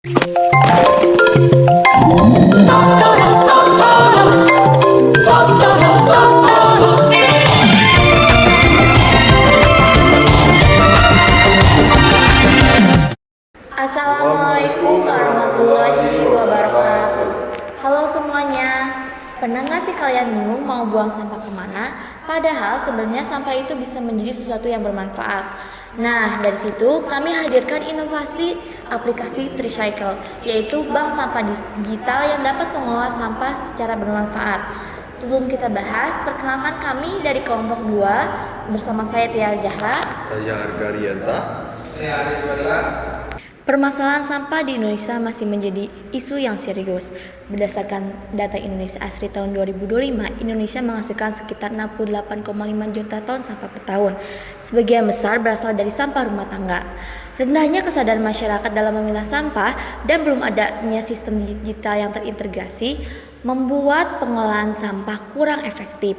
Assalamualaikum warahmatullahi wabarakatuh. Halo semuanya. Pernah nggak sih kalian bingung mau buang sampah kemana? Padahal sebenarnya sampah itu bisa menjadi sesuatu yang bermanfaat. Nah, dari situ kami hadirkan inovasi aplikasi Tricycle, yaitu bank sampah digital yang dapat mengolah sampah secara bermanfaat. Sebelum kita bahas, perkenalkan kami dari kelompok 2 bersama saya Tiar Jahra. Saya Arga Rianta. Saya Aris Wadila. Permasalahan sampah di Indonesia masih menjadi isu yang serius. Berdasarkan data Indonesia Asri tahun 2025, Indonesia menghasilkan sekitar 68,5 juta ton sampah per tahun. Sebagian besar berasal dari sampah rumah tangga. Rendahnya kesadaran masyarakat dalam memilah sampah dan belum adanya sistem digital yang terintegrasi membuat pengolahan sampah kurang efektif.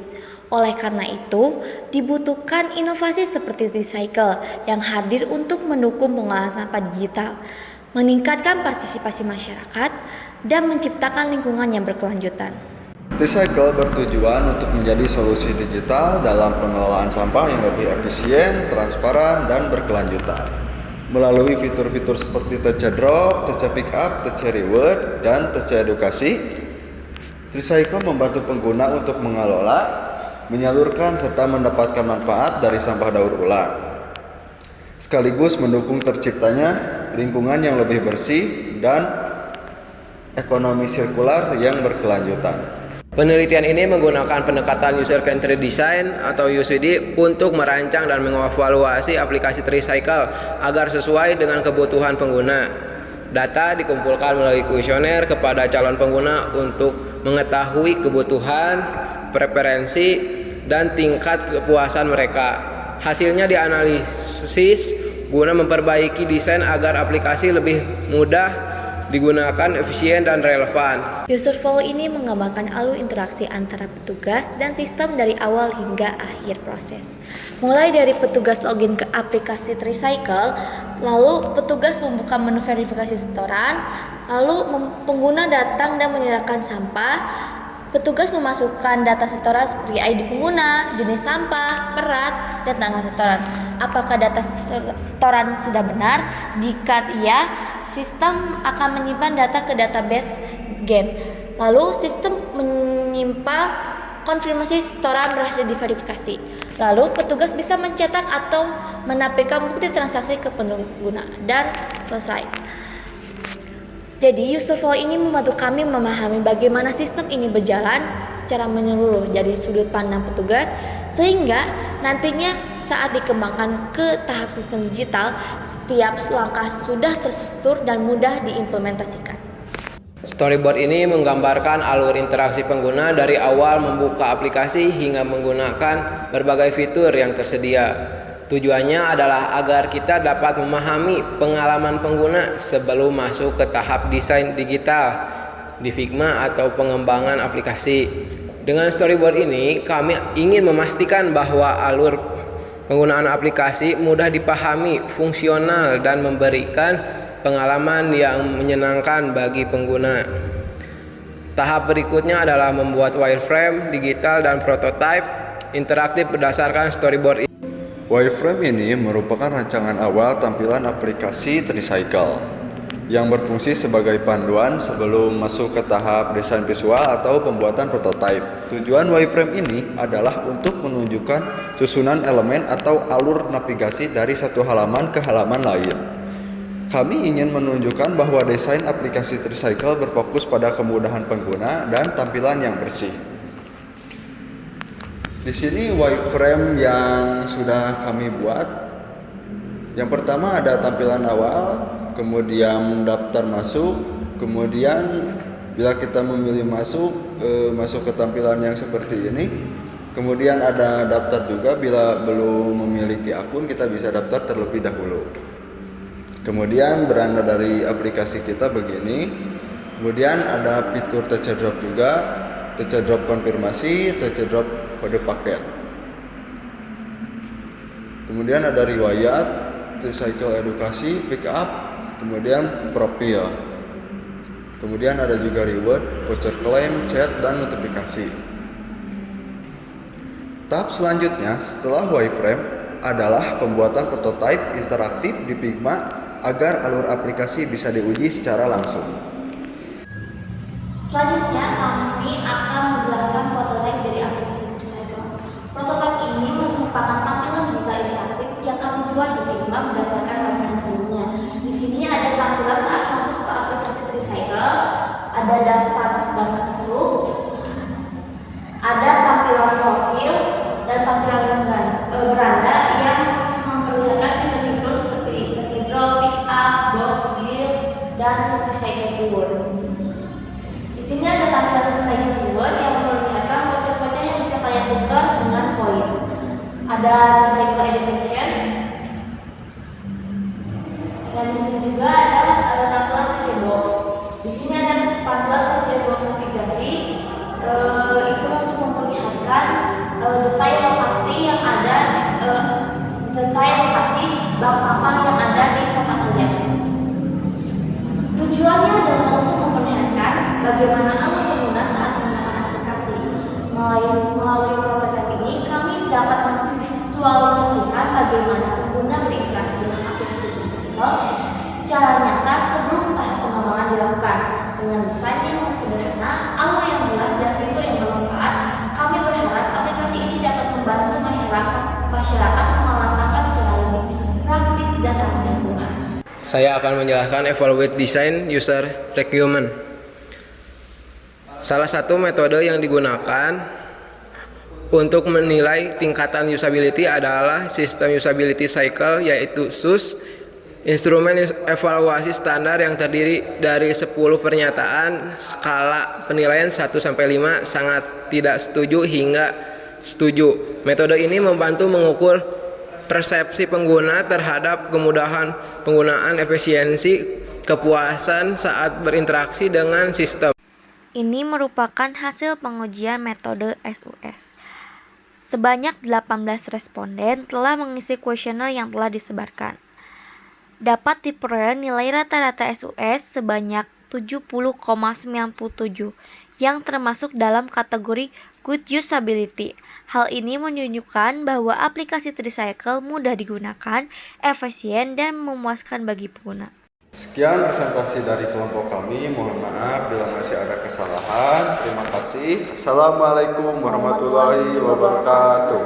Oleh karena itu, dibutuhkan inovasi seperti Tricycle yang hadir untuk mendukung pengolahan sampah digital, meningkatkan partisipasi masyarakat, dan menciptakan lingkungan yang berkelanjutan. Tricycle bertujuan untuk menjadi solusi digital dalam pengelolaan sampah yang lebih efisien, transparan, dan berkelanjutan. Melalui fitur-fitur seperti TC Drop, TC Pickup, TC Reward, dan TC Edukasi, Tricycle membantu pengguna untuk mengelola, menyalurkan serta mendapatkan manfaat dari sampah daur ulang, sekaligus mendukung terciptanya lingkungan yang lebih bersih dan ekonomi sirkular yang berkelanjutan. Penelitian ini menggunakan pendekatan User Centered Design atau UCD untuk merancang dan mengevaluasi aplikasi Tricycle agar sesuai dengan kebutuhan pengguna. Data dikumpulkan melalui kuesioner kepada calon pengguna untuk mengetahui kebutuhan, preferensi, dan tingkat kepuasan mereka. Hasilnya dianalisis guna memperbaiki desain agar aplikasi lebih mudah digunakan, efisien, dan relevan. User flow ini menggambarkan alur interaksi antara petugas dan sistem dari awal hingga akhir proses. Mulai dari petugas login ke aplikasi Tricycle, lalu petugas membuka menu verifikasi setoran, lalu pengguna datang dan menyerahkan sampah. Petugas memasukkan data setoran seperti ID pengguna, jenis sampah, berat, dan tanggal setoran. Apakah data setoran sudah benar? Jika iya, sistem akan menyimpan data ke database GEN. Lalu sistem menyimpan konfirmasi setoran berhasil diverifikasi. Lalu petugas bisa mencetak atau menampilkan bukti transaksi ke pengguna dan selesai. Jadi user flow ini membantu kami memahami bagaimana sistem ini berjalan secara menyeluruh dari sudut pandang petugas, sehingga nantinya saat dikembangkan ke tahap sistem digital, setiap langkah sudah terstruktur dan mudah diimplementasikan. Storyboard ini menggambarkan alur interaksi pengguna dari awal membuka aplikasi hingga menggunakan berbagai fitur yang tersedia. Tujuannya adalah agar kita dapat memahami pengalaman pengguna sebelum masuk ke tahap desain digital di Figma atau pengembangan aplikasi. Dengan storyboard ini, kami ingin memastikan bahwa alur penggunaan aplikasi mudah dipahami, fungsional, dan memberikan pengalaman yang menyenangkan bagi pengguna. Tahap berikutnya adalah membuat wireframe digital dan prototipe interaktif berdasarkan storyboard ini. Wireframe ini merupakan rancangan awal tampilan aplikasi Tricycle yang berfungsi sebagai panduan sebelum masuk ke tahap desain visual atau pembuatan prototipe. Tujuan wireframe ini adalah untuk menunjukkan susunan elemen atau alur navigasi dari satu halaman ke halaman lain. Kami ingin menunjukkan bahwa desain aplikasi Tricycle berfokus pada kemudahan pengguna dan tampilan yang bersih. Di sini wireframe yang sudah kami buat. Yang pertama ada tampilan awal, kemudian daftar masuk, kemudian bila kita memilih masuk ke tampilan yang seperti ini. Kemudian ada daftar juga, bila belum memiliki akun kita bisa daftar terlebih dahulu. Kemudian beranda dari aplikasi kita begini. Kemudian ada fitur TC Drop juga, TC Drop konfirmasi, TC Drop kode paket. Kemudian ada riwayat, Tricycle edukasi, pick up, kemudian profil. Kemudian ada juga reward, voucher claim, chat, dan notifikasi. Tahap selanjutnya setelah wireframe adalah pembuatan prototipe interaktif di Figma agar alur aplikasi bisa diuji secara langsung. Selanjutnya kami akan menjelaskan prototipe dari aplikasi Tricycle. Prototipe ini merupakan tampilan digital interaktif yang kami buat di Figma berdasarkan referensinya. Di sini ada tampilan saat masuk ke aplikasi Tricycle, ada daftar masuk, ada tampilan profil dan tampilan beranda yang memperlihatkan fitur-fitur seperti cathedral, pickup, box, gear, dan Tricycle reward. Di sini ada tampilan Tricycle reward yang memperlihatkan voucher-voucher yang bisa kalian tukar dengan poin. Ada Tricycle education, dan di sini juga ada tampilan Tricycle box. Di sini ada tampilan Tricycle navigasi, itu untuk memperlihatkan detail lokasi yang ada, detail lokasi bank sampah yang ada di kota kalian. Tujuannya adalah untuk memperlihatkan bagaimana alur pengguna saat menggunakan aplikasi. Melalui prototipe ini, kami dapat memvisualisasikan bagaimana pengguna berinteraksi dengan aplikasi Tricycle secara nyata sebelum tahap pengembangan dilakukan. Dengan desain yang sederhana, alur yang jelas, dan fitur yang bermanfaat, kami berharap aplikasi ini dapat membantu masyarakat mengolah sampah secara lebih praktis dan ramah lingkungan. Saya akan menjelaskan evaluate design user requirement. Salah satu metode yang digunakan untuk menilai tingkatan usability adalah sistem usability cycle, yaitu SUS, instrumen evaluasi standar yang terdiri dari 10 pernyataan skala penilaian 1 sampai 5, sangat tidak setuju hingga setuju. Metode ini membantu mengukur persepsi pengguna terhadap kemudahan penggunaan, efisiensi, kepuasan saat berinteraksi dengan sistem. Ini merupakan hasil pengujian metode SUS. Sebanyak 18 responden telah mengisi kuesioner yang telah disebarkan. Dapat diperoleh nilai rata-rata SUS sebanyak 70,97 yang termasuk dalam kategori Good Usability. Hal ini menunjukkan bahwa aplikasi Tricycle mudah digunakan, efisien, dan memuaskan bagi pengguna. Sekian presentasi dari kelompok kami. Mohon maaf bila masih ada kesalahan. Terima kasih. Assalamualaikum warahmatullahi wabarakatuh.